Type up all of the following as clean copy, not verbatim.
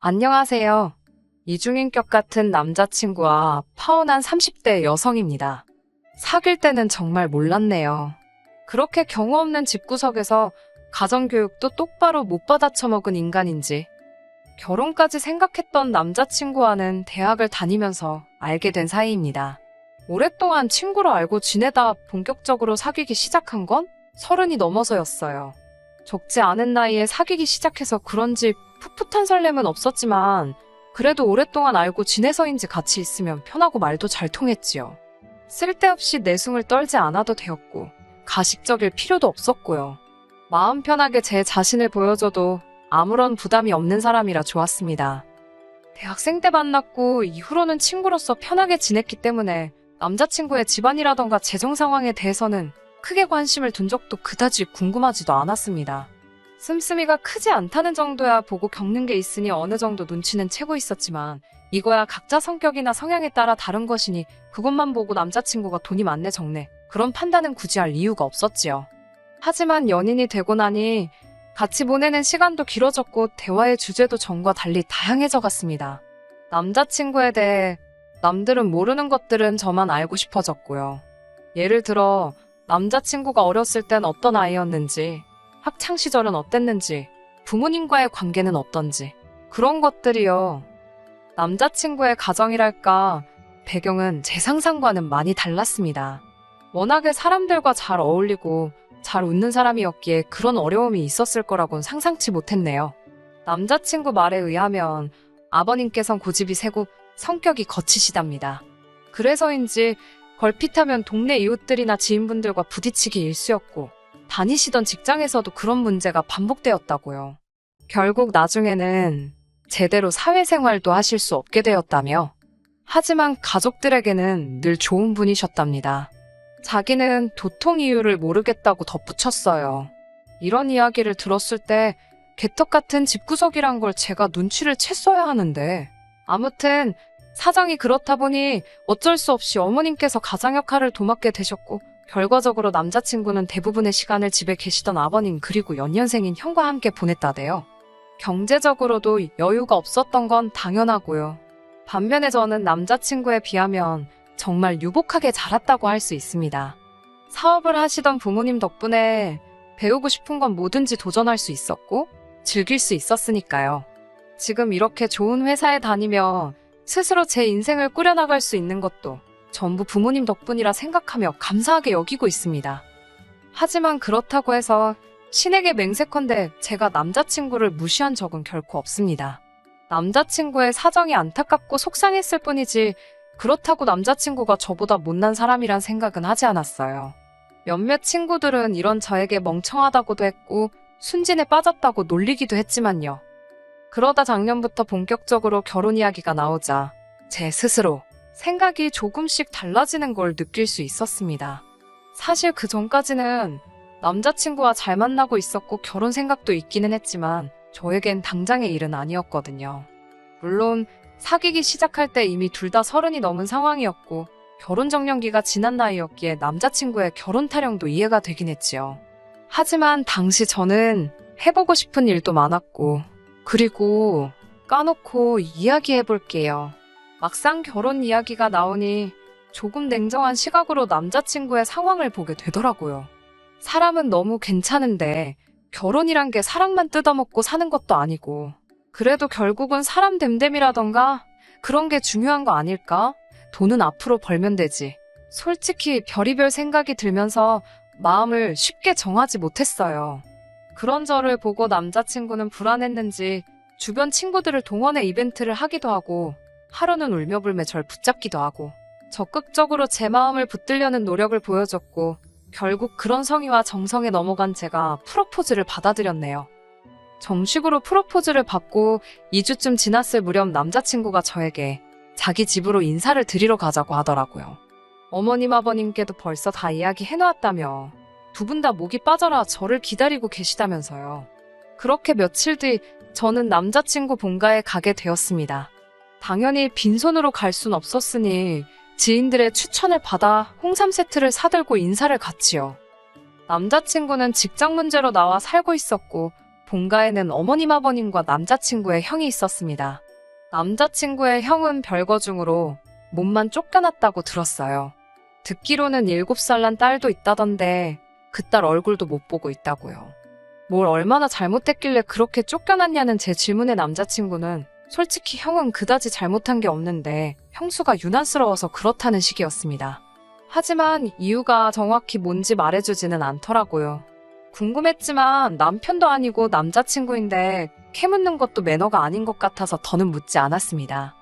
안녕하세요. 이중인격 같은 남자친구와 파혼한 30대 여성입니다. 사귈 때는 정말 몰랐네요. 그렇게 경우 없는 집구석에서 가정교육도 똑바로 못 받아 처먹은 인간인지. 결혼까지 생각했던 남자친구와는 대학을 다니면서 알게 된 사이입니다. 오랫동안 친구로 알고 지내다 본격적으로 사귀기 시작한 건 30이 넘어서였어요. 적지 않은 나이에 사귀기 시작해서 그런지 풋풋한 설렘은 없었지만 그래도 오랫동안 알고 지내서인지 같이 있으면 편하고 말도 잘 통했지요. 쓸데없이 내숭을 떨지 않아도 되었고 가식적일 필요도 없었고요. 마음 편하게 제 자신을 보여줘도 아무런 부담이 없는 사람이라 좋았습니다. 대학생 때 만났고 이후로는 친구로서 편하게 지냈기 때문에 남자친구의 집안이라던가 재정 상황에 대해서는 크게 관심을 둔 적도 그다지 궁금하지도 않았습니다. 씀씀이가 크지 않다는 정도야 보고 겪는 게 있으니 어느 정도 눈치는 채고 있었지만 이거야 각자 성격이나 성향에 따라 다른 것이니 그것만 보고 남자친구가 돈이 많네 적네 그런 판단은 굳이 할 이유가 없었지요. 하지만 연인이 되고 나니 같이 보내는 시간도 길어졌고 대화의 주제도 전과 달리 다양해져 갔습니다. 남자친구에 대해 남들은 모르는 것들은 저만 알고 싶어졌고요. 예를 들어 남자친구가 어렸을 땐 어떤 아이였는지, 학창시절은 어땠는지, 부모님과의 관계는 어떤지 그런 것들이요. 남자친구의 가정이랄까 배경은 제 상상과는 많이 달랐습니다. 워낙에 사람들과 잘 어울리고 잘 웃는 사람이었기에 그런 어려움이 있었을 거라고는 상상치 못했네요. 남자친구 말에 의하면 아버님께선 고집이 세고 성격이 거치시답니다. 그래서인지 걸핏하면 동네 이웃들이나 지인분들과 부딪히기 일쑤였고 다니시던 직장에서도 그런 문제가 반복되었다고요. 결국 나중에는 제대로 사회생활도 하실 수 없게 되었다며. 하지만 가족들에게는 늘 좋은 분이셨답니다. 자기는 도통 이유를 모르겠다고 덧붙였어요. 이런 이야기를 들었을 때 개떡 같은 집구석이란 걸 제가 눈치를 챘어야 하는데 아무튼 사정이 그렇다 보니 어쩔 수 없이 어머님께서 가장 역할을 도맡게 되셨고 결과적으로 남자친구는 대부분의 시간을 집에 계시던 아버님 그리고 연년생인 형과 함께 보냈다대요. 경제적으로도 여유가 없었던 건 당연하고요. 반면에 저는 남자친구에 비하면 정말 유복하게 자랐다고 할 수 있습니다. 사업을 하시던 부모님 덕분에 배우고 싶은 건 뭐든지 도전할 수 있었고 즐길 수 있었으니까요. 지금 이렇게 좋은 회사에 다니며 스스로 제 인생을 꾸려나갈 수 있는 것도 전부 부모님 덕분이라 생각하며 감사하게 여기고 있습니다. 하지만 그렇다고 해서 신에게 맹세컨대 제가 남자친구를 무시한 적은 결코 없습니다. 남자친구의 사정이 안타깝고 속상했을 뿐이지 그렇다고 남자친구가 저보다 못난 사람이란 생각은 하지 않았어요. 몇몇 친구들은 이런 저에게 멍청하다고도 했고 순진에 빠졌다고 놀리기도 했지만요. 그러다 작년부터 본격적으로 결혼 이야기가 나오자 제 스스로 생각이 조금씩 달라지는 걸 느낄 수 있었습니다. 사실 그 전까지는 남자친구와 잘 만나고 있었고 결혼 생각도 있기는 했지만 저에겐 당장의 일은 아니었거든요. 물론 사귀기 시작할 때 이미 둘 다 30이 넘은 상황이었고 결혼 정년기가 지난 나이였기에 남자친구의 결혼 타령도 이해가 되긴 했지요. 하지만 당시 저는 해보고 싶은 일도 많았고 그리고 까놓고 이야기해볼게요. 막상 결혼 이야기가 나오니 조금 냉정한 시각으로 남자친구의 상황을 보게 되더라고요. 사람은 너무 괜찮은데 결혼이란 게 사랑만 뜯어먹고 사는 것도 아니고 그래도 결국은 사람 됨됨이라던가 그런 게 중요한 거 아닐까? 돈은 앞으로 벌면 되지. 솔직히 별의별 생각이 들면서 마음을 쉽게 정하지 못했어요. 그런 저를 보고 남자친구는 불안했는지 주변 친구들을 동원해 이벤트를 하기도 하고 하루는 울며불며 절 붙잡기도 하고 적극적으로 제 마음을 붙들려는 노력을 보여줬고 결국 그런 성의와 정성에 넘어간 제가 프로포즈를 받아들였네요. 정식으로 프로포즈를 받고 2주쯤 지났을 무렵 남자친구가 저에게 자기 집으로 인사를 드리러 가자고 하더라고요. 어머님 아버님께도 벌써 다 이야기해놓았다며 두 분 다 목이 빠져라 저를 기다리고 계시다면서요. 그렇게 며칠 뒤 저는 남자친구 본가에 가게 되었습니다. 당연히 빈손으로 갈 순 없었으니 지인들의 추천을 받아 홍삼 세트를 사들고 인사를 갔지요. 남자친구는 직장 문제로 나와 살고 있었고 본가에는 어머님 아버님과 남자친구의 형이 있었습니다. 남자친구의 형은 별거 중으로 몸만 쫓겨났다고 들었어요. 듣기로는 7살 난 딸도 있다던데 그 딸 얼굴도 못 보고 있다고요. 뭘 얼마나 잘못했길래 그렇게 쫓겨났냐는 제 질문에 남자친구는 솔직히 형은 그다지 잘못한 게 없는데 형수가 유난스러워서 그렇다는 식이었습니다. 하지만 이유가 정확히 뭔지 말해주지는 않더라고요. 궁금했지만 남편도 아니고 남자친구인데 캐묻는 것도 매너가 아닌 것 같아서 더는 묻지 않았습니다.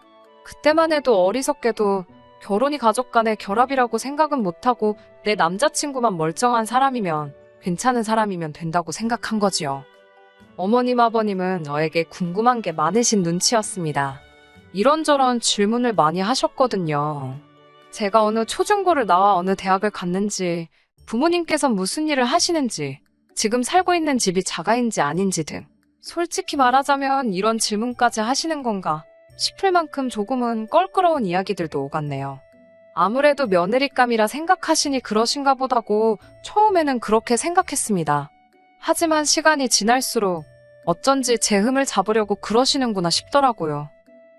그때만 해도 어리석게도 결혼이 가족 간의 결합이라고 생각은 못하고 내 남자친구만 멀쩡한 사람이면 괜찮은 사람이면 된다고 생각한 거지요. 어머님 아버님은 저에게 궁금한 게 많으신 눈치였습니다. 이런저런 질문을 많이 하셨거든요. 제가 어느 초중고를 나와 어느 대학을 갔는지, 부모님께서 무슨 일을 하시는지, 지금 살고 있는 집이 자가인지 아닌지 등 솔직히 말하자면 이런 질문까지 하시는 건가 싶을 만큼 조금은 껄끄러운 이야기들도 오갔네요. 아무래도 며느리감이라 생각하시니 그러신가 보다고 처음에는 그렇게 생각했습니다. 하지만 시간이 지날수록 어쩐지 제 흠을 잡으려고 그러시는구나 싶더라고요.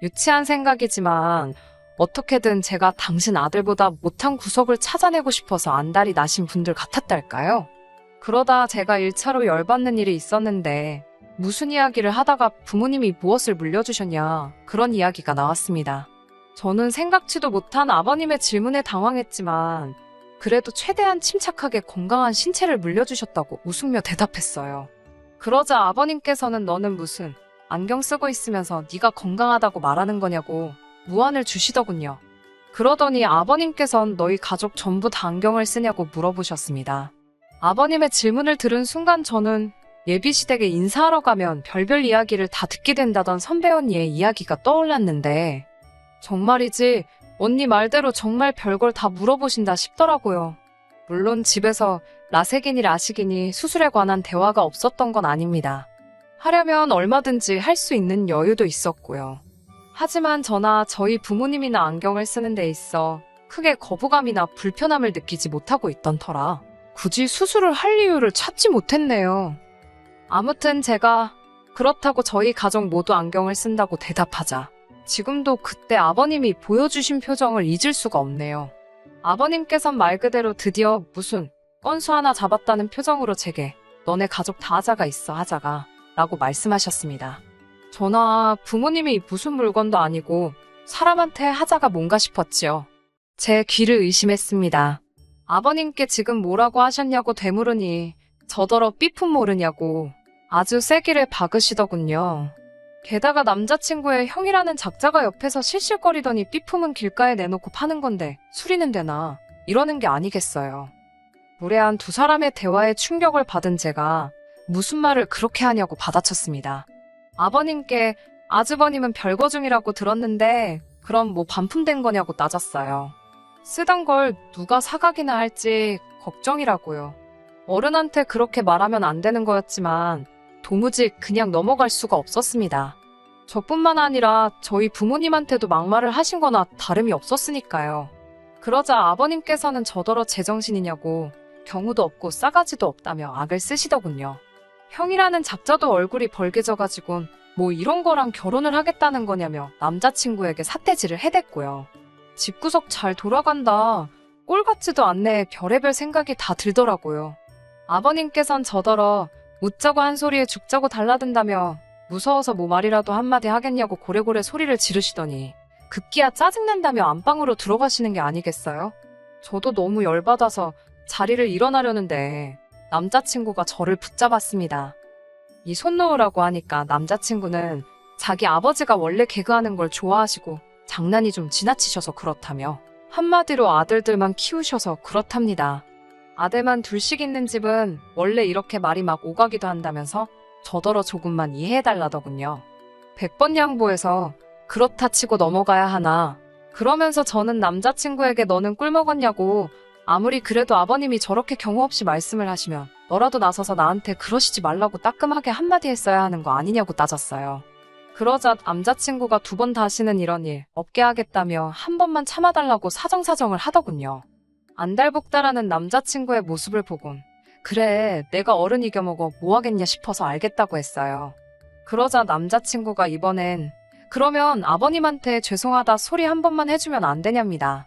유치한 생각이지만 어떻게든 제가 당신 아들보다 못한 구석을 찾아내고 싶어서 안달이 나신 분들 같았달까요? 그러다 제가 1차로 열받는 일이 있었는데 무슨 이야기를 하다가 부모님이 무엇을 물려주셨냐 그런 이야기가 나왔습니다. 저는 생각지도 못한 아버님의 질문에 당황했지만 그래도 최대한 침착하게 건강한 신체를 물려주셨다고 웃으며 대답했어요. 그러자 아버님께서는 너는 무슨 안경 쓰고 있으면서 네가 건강하다고 말하는 거냐고 무안을 주시더군요. 그러더니 아버님께선 너희 가족 전부 다 안경을 쓰냐고 물어보셨습니다. 아버님의 질문을 들은 순간 저는 예비시댁에 인사하러 가면 별별 이야기를 다 듣게 된다던 선배 언니의 이야기가 떠올랐는데 정말이지 언니 말대로 정말 별걸 다 물어보신다 싶더라고요. 물론 집에서 라섹이니 라식이니 수술에 관한 대화가 없었던 건 아닙니다. 하려면 얼마든지 할 수 있는 여유도 있었고요. 하지만 저나 저희 부모님이나 안경을 쓰는 데 있어 크게 거부감이나 불편함을 느끼지 못하고 있던 터라 굳이 수술을 할 이유를 찾지 못했네요. 아무튼 제가 그렇다고 저희 가족 모두 안경을 쓴다고 대답하자 지금도 그때 아버님이 보여주신 표정을 잊을 수가 없네요. 아버님께선 말 그대로 드디어 무슨 건수 하나 잡았다는 표정으로 제게 너네 가족 다 하자가 있어 하자가 라고 말씀하셨습니다. 저나 부모님이 무슨 물건도 아니고 사람한테 하자가 뭔가 싶었지요. 제 귀를 의심했습니다. 아버님께 지금 뭐라고 하셨냐고 되물으니 저더러 삐품 모르냐고 아주 세기를 박으시더군요. 게다가 남자친구의 형이라는 작자가 옆에서 실실거리더니 삐품은 길가에 내놓고 파는 건데 수리는 되나 이러는 게 아니겠어요. 무례한 두 사람의 대화에 충격을 받은 제가 무슨 말을 그렇게 하냐고 받아쳤습니다. 아버님께 아주버님은 별거 중이라고 들었는데 그럼 뭐 반품된 거냐고 따졌어요. 쓰던 걸 누가 사가기나 할지 걱정이라고요. 어른한테 그렇게 말하면 안 되는 거였지만 도무지 그냥 넘어갈 수가 없었습니다. 저뿐만 아니라 저희 부모님한테도 막말을 하신 거나 다름이 없었으니까요. 그러자 아버님께서는 저더러 제정신이냐고 경우도 없고 싸가지도 없다며 악을 쓰시더군요. 형이라는 작자도 얼굴이 벌개져가지고 뭐 이런 거랑 결혼을 하겠다는 거냐며 남자친구에게 삿대질을 해댔고요. 집구석 잘 돌아간다. 꼴 같지도 않네. 별의별 생각이 다 들더라고요. 아버님께선 저더러 웃자고 한 소리에 죽자고 달라든다며 무서워서 뭐 말이라도 한마디 하겠냐고 고래고래 소리를 지르시더니 급기야 짜증난다며 안방으로 들어가시는 게 아니겠어요? 저도 너무 열받아서 자리를 일어나려는데 남자친구가 저를 붙잡았습니다. 이 손 놓으라고 하니까 남자친구는 자기 아버지가 원래 개그하는 걸 좋아하시고 장난이 좀 지나치셔서 그렇다며 한마디로 아들들만 키우셔서 그렇답니다. 아들만 둘씩 있는 집은 원래 이렇게 말이 막 오가기도 한다면서 저더러 조금만 이해해달라더군요. 100번 양보해서 그렇다 치고 넘어가야 하나. 그러면서 저는 남자친구에게 너는 꿀 먹었냐고 아무리 그래도 아버님이 저렇게 경우 없이 말씀을 하시면 너라도 나서서 나한테 그러시지 말라고 따끔하게 한마디 했어야 하는 거 아니냐고 따졌어요. 그러자 남자친구가 2번 다시는 이런 일 없게 하겠다며 한 번만 참아달라고 사정사정을 하더군요. 안달복달하는 남자친구의 모습을 보곤 그래, 내가 어른 이겨먹어 뭐 하겠냐 싶어서 알겠다고 했어요. 그러자 남자친구가 이번엔 그러면 아버님한테 죄송하다 소리 한 번만 해주면 안 되냐입니다.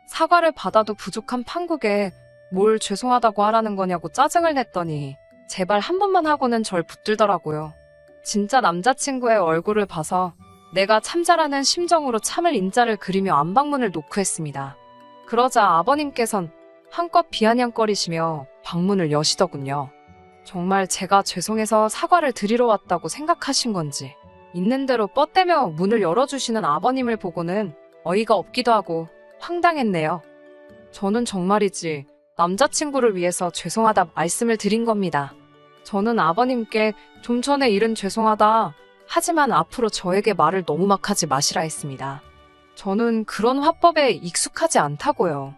사과를 받아도 부족한 판국에 뭘 죄송하다고 하라는 거냐고 짜증을 냈더니 제발 한 번만 하고는 절 붙들더라고요. 진짜 남자친구의 얼굴을 봐서 내가 참자라는 심정으로 참을 인자를 그리며 안방문을 노크했습니다. 그러자 아버님께선 한껏 비아냥거리시며 방문을 여시더군요. 정말 제가 죄송해서 사과를 드리러 왔다고 생각하신 건지 있는 대로 뻗대며 문을 열어주시는 아버님을 보고는 어이가 없기도 하고 황당했네요. 저는 정말이지 남자친구를 위해서 죄송하다 말씀을 드린 겁니다. 저는 아버님께 좀 전에 일은 죄송하다. 하지만 앞으로 저에게 말을 너무 막 하지 마시라 했습니다. 저는 그런 화법에 익숙하지 않다고요.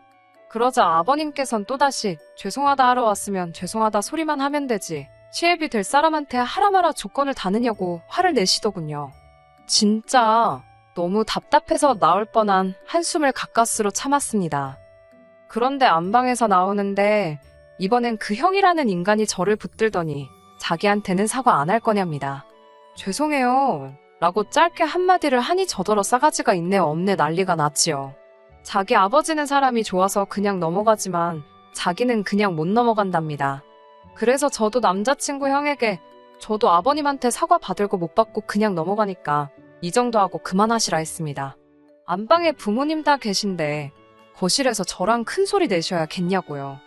그러자 아버님께선 또다시 죄송하다 하러 왔으면 죄송하다 소리만 하면 되지. 시애비 될 사람한테 하라 마라 조건을 다느냐고 화를 내시더군요. 진짜 너무 답답해서 나올 뻔한 한숨을 가까스로 참았습니다. 그런데 안방에서 나오는데 이번엔 그 형이라는 인간이 저를 붙들더니 자기한테는 사과 안 할 거냐입니다. 죄송해요 라고 짧게 한마디를 하니 저더러 싸가지가 있네 없네 난리가 났지요. 자기 아버지는 사람이 좋아서 그냥 넘어가지만 자기는 그냥 못 넘어간답니다. 그래서 저도 남자친구 형에게 저도 아버님한테 사과 받을 거 못 받고 그냥 넘어가니까 이 정도 하고 그만하시라 했습니다. 안방에 부모님 다 계신데 거실에서 저랑 큰 소리 내셔야겠냐고요.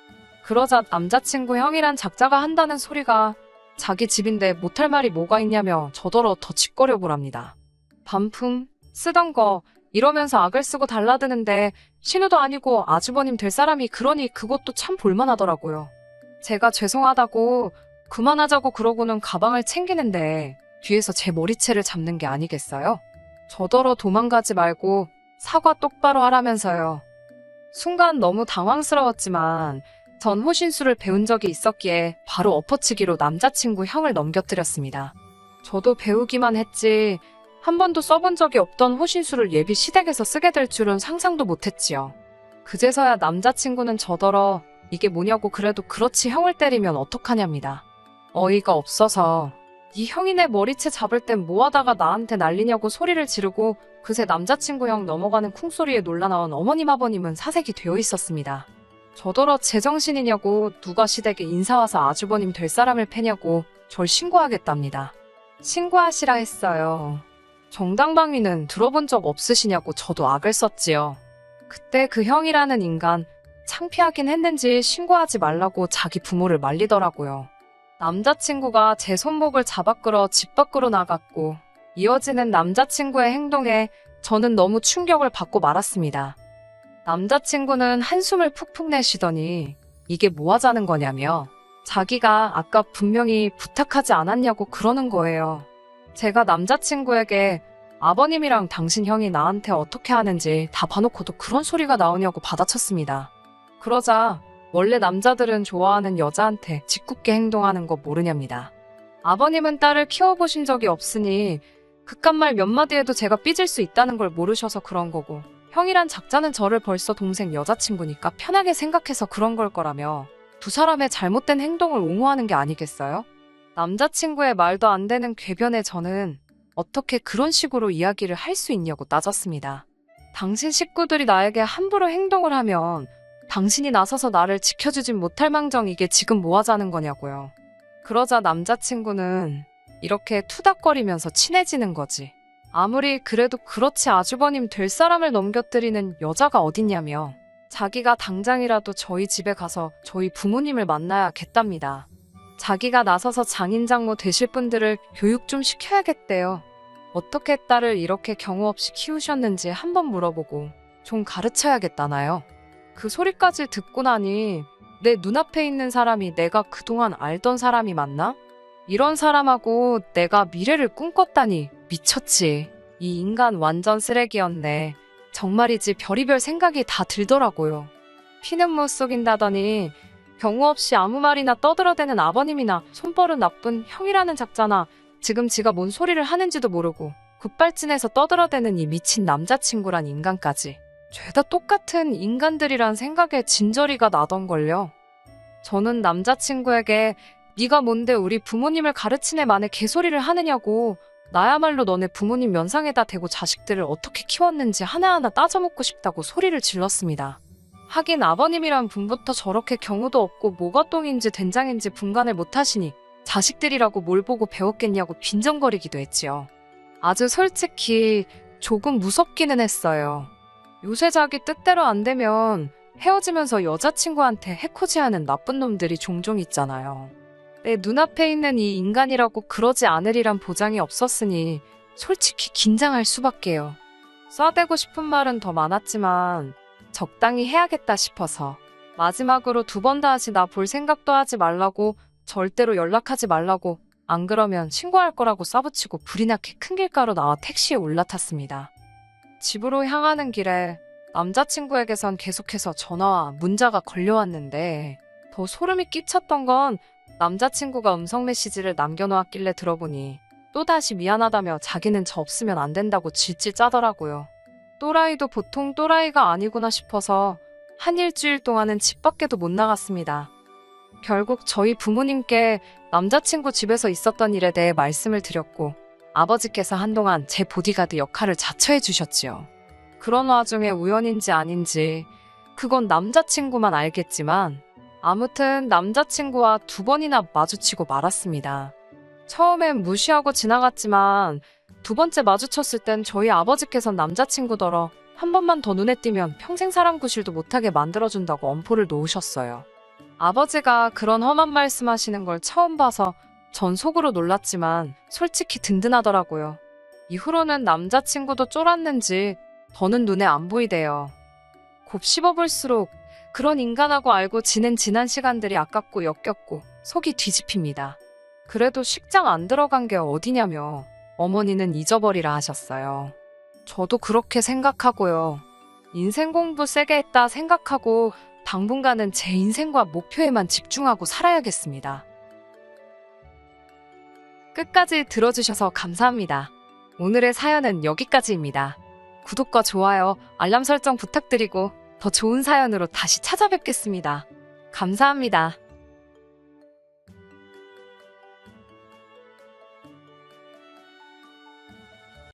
그러자 남자친구 형이란 작자가 한다는 소리가 자기 집인데 못할 말이 뭐가 있냐며 저더러 더 짓거려 보랍니다. 반품 쓰던 거 이러면서 악을 쓰고 달라드는데 신우도 아니고 아주버님 될 사람이 그러니 그것도 참 볼만하더라고요. 제가 죄송하다고 그만하자고 그러고는 가방을 챙기는데 뒤에서 제 머리채를 잡는 게 아니겠어요? 저더러 도망가지 말고 사과 똑바로 하라면서요. 순간 너무 당황스러웠지만 전 호신술을 배운 적이 있었기에 바로 엎어치기로 남자친구 형을 넘겨뜨렸습니다. 저도 배우기만 했지 한 번도 써본 적이 없던 호신술을 예비 시댁에서 쓰게 될 줄은 상상도 못했지요. 그제서야 남자친구는 저더러 이게 뭐냐고 그래도 그렇지 형을 때리면 어떡하냐입니다. 어이가 없어서 네 형이 내 머리채 잡을 땐 뭐하다가 나한테 난리냐고 소리를 지르고 그새 남자친구 형 넘어가는 쿵소리에 놀라나온 어머님 아버님은 사색이 되어 있었습니다. 저더러 제정신이냐고 누가 시댁에 인사 와서 아주버님 될 사람을 패냐고 절 신고하겠답니다. 신고하시라 했어요. 정당방위는 들어본 적 없으시냐고 저도 악을 썼지요. 그때 그 형이라는 인간 창피하긴 했는지 신고하지 말라고 자기 부모를 말리더라고요. 남자친구가 제 손목을 잡아 끌어 집 밖으로 나갔고 이어지는 남자친구의 행동에 저는 너무 충격을 받고 말았습니다. 남자친구는 한숨을 푹푹 내쉬더니 이게 뭐 하자는 거냐며 자기가 아까 분명히 부탁하지 않았냐고 그러는 거예요. 제가 남자친구에게 아버님이랑 당신 형이 나한테 어떻게 하는지 다 봐놓고도 그런 소리가 나오냐고 받아쳤습니다. 그러자 원래 남자들은 좋아하는 여자한테 짓궂게 행동하는 거 모르냐입니다. 아버님은 딸을 키워보신 적이 없으니 그깟 말 몇 마디 해도 제가 삐질 수 있다는 걸 모르셔서 그런 거고 형이란 작자는 저를 벌써 동생 여자친구니까 편하게 생각해서 그런 걸 거라며 두 사람의 잘못된 행동을 옹호하는 게 아니겠어요? 남자친구의 말도 안 되는 궤변에 저는 어떻게 그런 식으로 이야기를 할 수 있냐고 따졌습니다. 당신 식구들이 나에게 함부로 행동을 하면 당신이 나서서 나를 지켜주진 못할 망정 이게 지금 뭐 하자는 거냐고요. 그러자 남자친구는 이렇게 투닥거리면서 친해지는 거지. 아무리 그래도 그렇지 아주버님 될 사람을 넘겨뜨리는 여자가 어딨냐며 자기가 당장이라도 저희 집에 가서 저희 부모님을 만나야겠답니다. 자기가 나서서 장인장모 되실 분들을 교육 좀 시켜야겠대요. 어떻게 딸을 이렇게 경우 없이 키우셨는지 한번 물어보고 좀 가르쳐야겠다나요. 그 소리까지 듣고 나니 내 눈앞에 있는 사람이 내가 그동안 알던 사람이 맞나? 이런 사람하고 내가 미래를 꿈꿨다니 미쳤지. 이 인간 완전 쓰레기였네. 정말이지 별의별 생각이 다 들더라고요. 피는 못 속인다더니 경우 없이 아무 말이나 떠들어대는 아버님이나 손버릇 나쁜 형이라는 작자나 지금 지가 뭔 소리를 하는지도 모르고 급발진해서 떠들어대는 이 미친 남자친구란 인간까지 죄다 똑같은 인간들이란 생각에 진저리가 나던걸요. 저는 남자친구에게 네가 뭔데 우리 부모님을 가르치네 마네 개소리를 하느냐고, 나야말로 너네 부모님 면상에다 대고 자식들을 어떻게 키웠는지 하나하나 따져묻고 싶다고 소리를 질렀습니다. 하긴 아버님이란 분부터 저렇게 경우도 없고 뭐가 똥인지 된장인지 분간을 못하시니 자식들이라고 뭘 보고 배웠겠냐고 빈정거리기도 했지요. 아주 솔직히 조금 무섭기는 했어요. 요새 자기 뜻대로 안 되면 헤어지면서 여자친구한테 해코지하는 나쁜 놈들이 종종 있잖아요. 내 눈앞에 있는 이 인간이라고 그러지 않으리란 보장이 없었으니 솔직히 긴장할 수밖에요. 쏴대고 싶은 말은 더 많았지만 적당히 해야겠다 싶어서 마지막으로 2번 다시 나 볼 생각도 하지 말라고, 절대로 연락하지 말라고, 안 그러면 신고할 거라고 쏴붙이고 불이 나게 큰 길가로 나와 택시에 올라탔습니다. 집으로 향하는 길에 남자친구에게선 계속해서 전화와 문자가 걸려왔는데 더 소름이 끼쳤던 건 남자친구가 음성 메시지를 남겨놓았길래 들어보니 또다시 미안하다며 자기는 저 없으면 안 된다고 질질 짜더라고요. 또라이도 보통 또라이가 아니구나 싶어서 한 일주일 동안은 집 밖에도 못 나갔습니다. 결국 저희 부모님께 남자친구 집에서 있었던 일에 대해 말씀을 드렸고 아버지께서 한동안 제 보디가드 역할을 자처해 주셨지요. 그런 와중에 우연인지 아닌지 그건 남자친구만 알겠지만 아무튼 남자친구와 2번이나 마주치고 말았습니다. 처음엔 무시하고 지나갔지만 2번째 마주쳤을 땐 저희 아버지께선 남자친구더러 한 번만 더 눈에 띄면 평생 사람 구실도 못하게 만들어준다고 엄포를 놓으셨어요. 아버지가 그런 험한 말씀하시는 걸 처음 봐서 전 속으로 놀랐지만 솔직히 든든하더라고요. 이후로는 남자친구도 쫄았는지 더는 눈에 안 보이대요. 곱씹어볼수록 그런 인간하고 알고 지낸 지난 시간들이 아깝고 역겹고 속이 뒤집힙니다. 그래도 식장 안 들어간 게 어디냐며 어머니는 잊어버리라 하셨어요. 저도 그렇게 생각하고요. 인생 공부 세게 했다 생각하고 당분간은 제 인생과 목표에만 집중하고 살아야겠습니다. 끝까지 들어주셔서 감사합니다. 오늘의 사연은 여기까지입니다. 구독과 좋아요, 알람 설정 부탁드리고 더 좋은 사연으로 다시 찾아뵙겠습니다. 감사합니다.